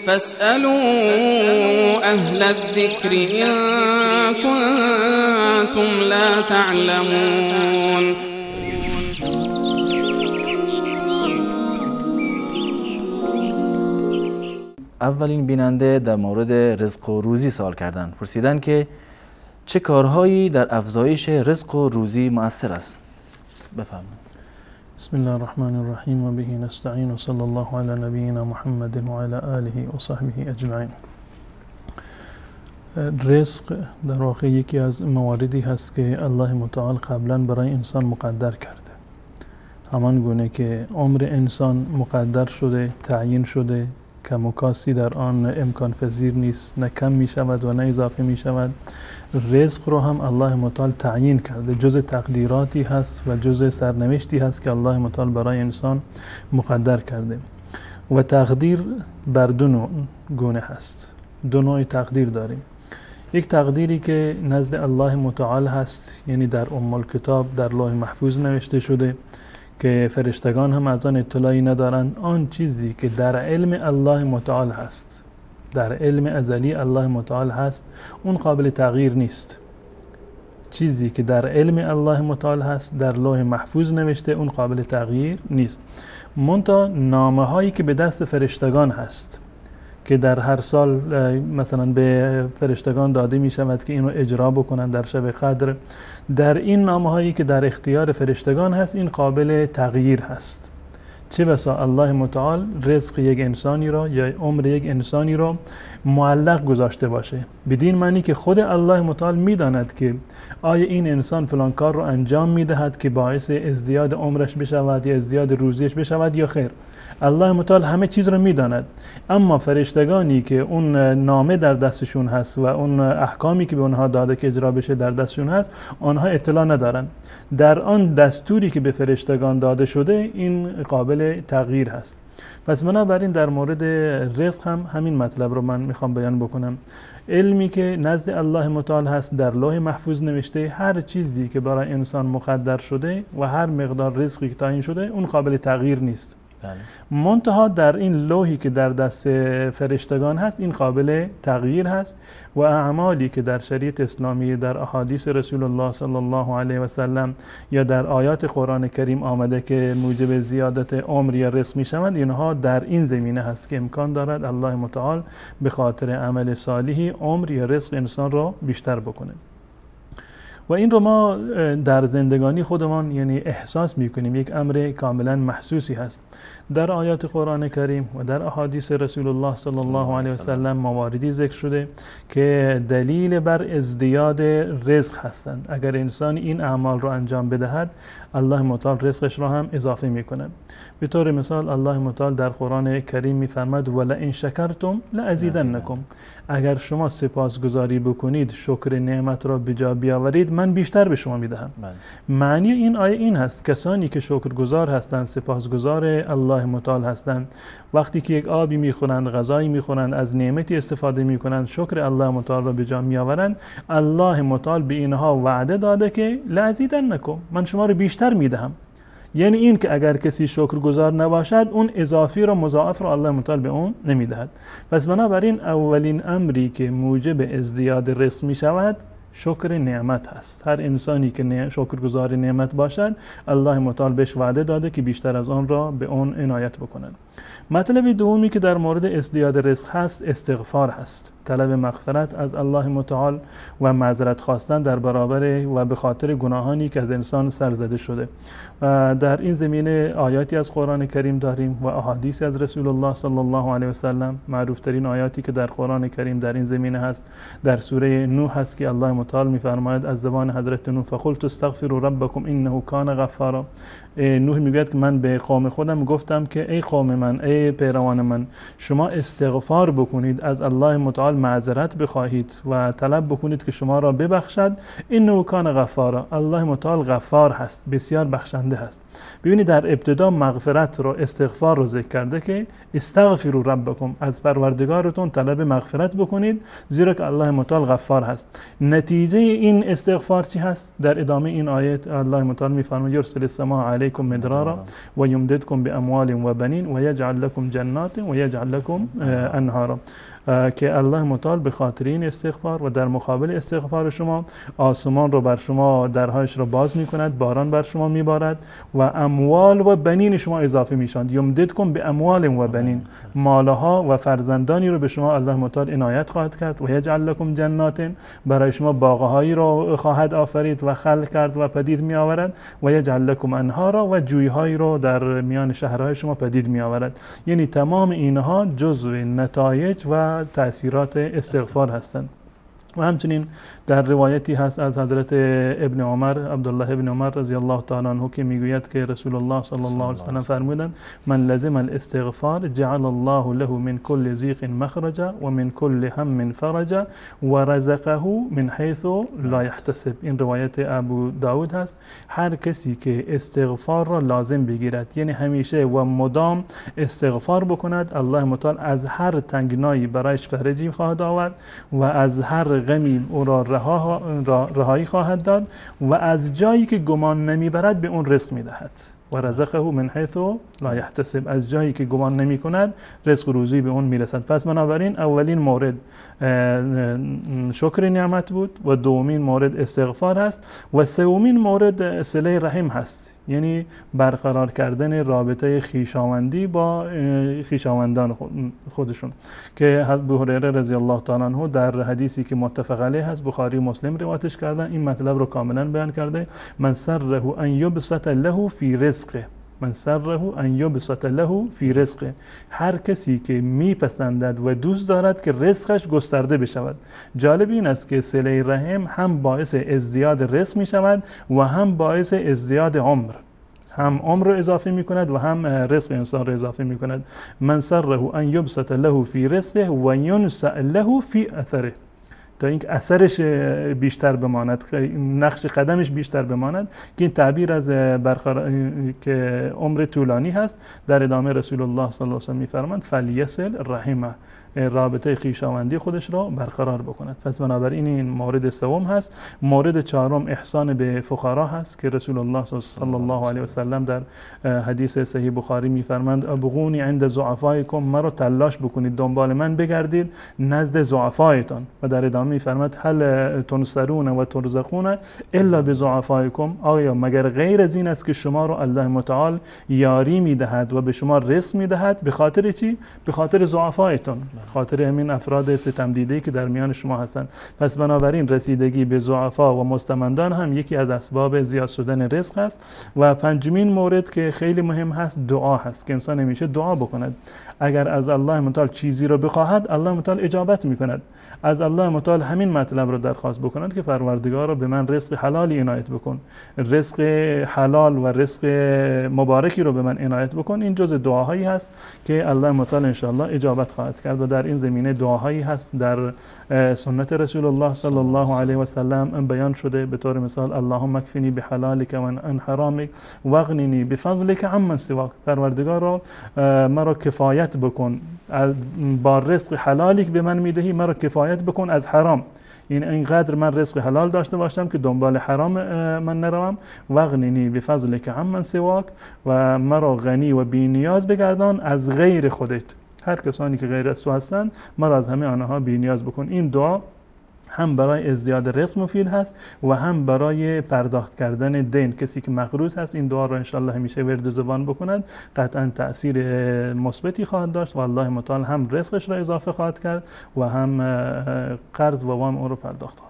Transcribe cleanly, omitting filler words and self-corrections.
فاسألوا أهل الذكر إن كنتم لا تعلمون. اولین بیننده در مورد رزق و روزی سوال کردن، پرسیدن که چه کارهایی در افزایش رزق و روزی مؤثر است؟ بفرمایید. بسم الله الرحمن الرحیم و به نستعین و صلی الله علی نبینا محمد و علی آله و صحبه اجمعین. رزق در واقع یکی از مواردی هست که الله متعال قبلا برای انسان مقدر کرده، همان گونه که عمر انسان مقدر شده، تعیین شده، کم و کاسی در آن امکان پذیر نیست، نه کم می شود و نه اضافه می شود. رزق رو هم الله متعال تعیین کرده، جزء تقدیراتی هست و جزء سرنوشتی هست که الله متعال برای انسان مقدر کرده. و تقدیر بر دو گونه هست، دو نوع تقدیر داریم. یک تقدیری که نزد الله متعال هست، یعنی در ام الکتاب در لوح محفوظ نوشته شده که فرشتگان هم از آن اطلاعی ندارند. آن چیزی که در علم الله متعال هست، در علم ازلی الله متعال هست، اون قابل تغییر نیست. چیزی که در علم الله متعال هست، در لوح محفوظ نوشته، اون قابل تغییر نیست. منتها نامه هایی که به دست فرشتگان هست که در هر سال مثلا به فرشتگان داده می شود که اینو اجرا بکنن در شب قدر، در این نامه هایی که در اختیار فرشتگان هست این قابل تغییر هست. چه بسا الله متعال رزق یک انسانی را یا عمر یک انسانی را معلق گذاشته باشه، بدین معنی که خود الله متعال میداند که آیا این انسان فلان کار رو انجام میدهد که باعث ازدیاد عمرش بشود یا ازدیاد روزیش بشود یا خیر. الله متعال همه چیز رو میداند، اما فرشتگانی که اون نامه در دستشون هست و اون احکامی که به اونها داده که اجرا بشه در دستشون هست، آنها اطلاع ندارن. در آن دستوری که به فرشتگان داده شده این قابل تغییر هست. پس بنابراین در مورد رزق هم همین مطلب رو من میخوام بیان بکنم. علمی که نزد الله متعال هست در لوح محفوظ نوشته، هر چیزی که برای انسان مقدر شده و هر مقدار رزقی که تعیین شده اون قابل تغییر نیست. منتها در این لوحی که در دست فرشتگان هست این قابل تغییر هست و اعمالی که در شریعت اسلامی، در احادیث رسول الله صلی الله علیه و سلم یا در آیات قرآن کریم آمده که موجب زیادت عمر یا رزق می شوند، اینها در این زمینه هست که امکان دارد الله متعال به خاطر عمل صالحی عمر یا رزق انسان را بیشتر بکنه. و این رو ما در زندگانی خودمان یعنی احساس میکنیم، یک امر کاملا محسوسی هست. در آیات قرآن کریم و در احادیث رسول الله صلی الله علیه و سلم مواردی ذکر شده که دلیل بر ازدیاد رزق هستند. اگر انسان این اعمال رو انجام بدهد الله متعال رزقش را هم اضافه میکنه. به طور مثال الله متعال در قرآن کریم میفرماد ولئن شکرتم لازیدنکم، اگر شما سپاسگزاری بکنید، شکر نعمت را به جا بیاورید، من بیشتر به شما میدهم. معنی این آیه این هست کسانی که شکرگزار هستند، سپاسگزار الله متعال هستند، وقتی که یک آبی میخورند، غذایی میخورند، از نعمتی استفاده میکنند، شکر الله متعال را به جا میآورند، الله متعال به اینها وعده داده که لازیدنکم، من شما رو بیشتر میدهم. یعنی این که اگر کسی شکرگزار نباشد اون اضافی رو مضاعف رو الله متعال به اون نمیدهد. پس بنابراین اولین امری که موجب ازدیاد رزق می شود شکر نعمت هست. هر انسانی که شکرگزار نعمت باشد الله متعال بهش وعده داده که بیشتر از آن را به اون عنایت بکنند. مطلب دومی که در مورد ازدیاد رزق هست استغفار هست، طلب مغفرت از الله متعال و معذرت خواستن در برابر و به خاطر گناهانی که از انسان سرزده شده. و در این زمینه آیاتی از قرآن کریم داریم و احادیث از رسول الله صلی الله علیه و سلم. معروف ترین آیاتی که در قرآن کریم در این زمینه هست در سوره نوح هست که الله متعال میفرماید از زبان حضرت نوح فقلت استغفروا ربکم انه کان غفارا. نوح میگوید که من به قوم خودم گفتم که ای قوم من، ای پیروان من، شما استغفار بکنید از الله متعال معذرت بخواهید و طلب بکنید که شما را ببخشد. انه کان غفارا، الله متعال غفار هست، بسیار بخشنده هست. ببینید در ابتدا مغفرت رو، استغفار رو ذکر کرده که استغفروا ربکم، از پروردگارتون طلب مغفرت بکنید زیرا که الله متعال غفار هست. نتیجه این استغفار چی هست؟ در ادامه این آیه الله متعال میفرماید یرسل السماء علیکم مدرارا و یمددکم باموال و بنین و یجعل لكم جنات و یجعل لكم انهارا، که الله متعال به خاطر این استغفار و در مقابل استغفار شما آسمان رو بر شما درهایش رو باز میکند، باران بر شما میبارد و اموال و بنین شما اضافه میشند. یمددکم به اموال و بنین، مالها و فرزندانی رو به شما الله متعال عنایت خواهد کرد. و یجعل لكم جنات، برای شما باغهایی رو خواهد آفرید و خلق کرد و پدید می آورد. و یجعل لكم انهارا، و جویهایی رو در میان شهرهای شما پدید می آورد. یعنی تمام اینها جزو نتایج و تأثیرات استغفار هستند. و همچنین در روایتی هست از حضرت ابن عمر، عبدالله ابن عمر رضی الله تعالی عنه، که میگوید که رسول الله صلی الله علیه و سلم فرمودند من لزم الاستغفار جعل الله له من كل ضیق مخرجا و من كل هم فرجا و رزقه من حیث لا يحتسب. این روایت ابو داود هست. هر کسی که استغفار را لازم بگیرد، یعنی همیشه و مدام استغفار بکند، الله متعال از هر تنگنایی برایش فرجی خواهد آورد و از هر غمی او را رهایی خواهد داد و از جایی که گمان نمیبرد به اون رزق میدهد. و رزقه من حیث لا یحتسب، از جایی که گمان نمی کند رزق و روزی به اون میرسد. پس بنابراین اولین مورد شکر نعمت بود و دومین مورد استغفار هست و سومین مورد صله رحم هست، یعنی برقرار کردن رابطه خویشاوندی با خویشاوندان خودشون، که ابو هریره رضی الله تعالی عنه در حدیثی که متفق علیه هست، بخاری و مسلم روایتش کردن، این مطلب رو کاملا بیان کرده. من سره ان یبسط له فی رزقه، من سره ان یبسط له فی رزقه، هر کسی که میپسندد و دوست دارد که رزقش گسترده بشود. جالب این است که صله رحم هم باعث ازدیاد رزق می شود و هم باعث ازدیاد عمر، هم عمر رو اضافه می کند و هم رزق انسان رو اضافه می کند. من سره ان یبسط له فی رزقه و ینسأ له فی اثره، تا اینکه اثرش بیشتر بماند، نقش قدمش بیشتر بماند، که این تعبیر از که عمر طولانی هست. در ادامه رسول الله صلی الله علیه و سلم می‌فرماند فلیصل رحمه، رابطه خویشاوندی خودش را برقرار بکند. پس بنابراین این مورد سوم هست. مورد چهارم احسان به فقرا هست که رسول الله صلی الله علیه و سلم در حدیث صحیح بخاری می‌فرماند ابغونی عند ضعفایکم، مرا تلاش بکنید، دنبال من بگردید نزد ضعفایتان. و در ادامه می‌فرماید هل تنصرون و ترزقون الا بضعفایکم، آیا مگر غیر از این است که شما را الله متعال یاری می‌دهد و به شما رزق می‌دهد؟ به خاطر چی؟ به خاطر ضعفایتان، خاطر همین افراد ستم دیده که در میان شما هستند. پس بنابراین رسیدگی به ضعفا و مستمندان هم یکی از اسباب زیاد شدن رزق است. و پنجمین مورد که خیلی مهم هست دعا هست، که انسان همیشه دعا بکند. اگر از الله متعال چیزی رو بخواهد الله متعال اجابت میکند. از الله متعال همین مطلب رو درخواست بکند که پروردگار به من رزق حلالی عنایت بکن، رزق حلال و رزق مبارکی رو به من عنایت بکن. این جز دعاهایی هست که الله متعال ان شاء الله اجابت خواهد کرد. و در این زمینه دعاهایی هست در سنت رسول الله صلی الله علیه و سلم بیان شده، به طور مثال اللهم اکفنی بحلالک و عن حرامک واغننی بفضلک عمن سواک، پروردگارا مرا کفایت بکن با رزق حلالی که به من میدهی، مرا کفایت بکن از حرام. این اینقدر من رزق حلال داشته باشم که دنبال حرام من نروم. واغننی بفضلک عمن سواک، و مرا غنی و بی نیاز بگردان از غیر خودت، هر کسانی که غیر از تو هستند مرا از همه آنها بی نیاز بکن. این دعا هم برای ازدیاد رزق مفید هست و هم برای پرداخت کردن دین. کسی که مقروض هست این دعا را انشالله همیشه ورد زبان بکند، قطعا تأثیر مثبتی خواهد داشت و الله متعال هم رزقش را اضافه خواهد کرد و هم قرض و وام او را پرداخت خواهد.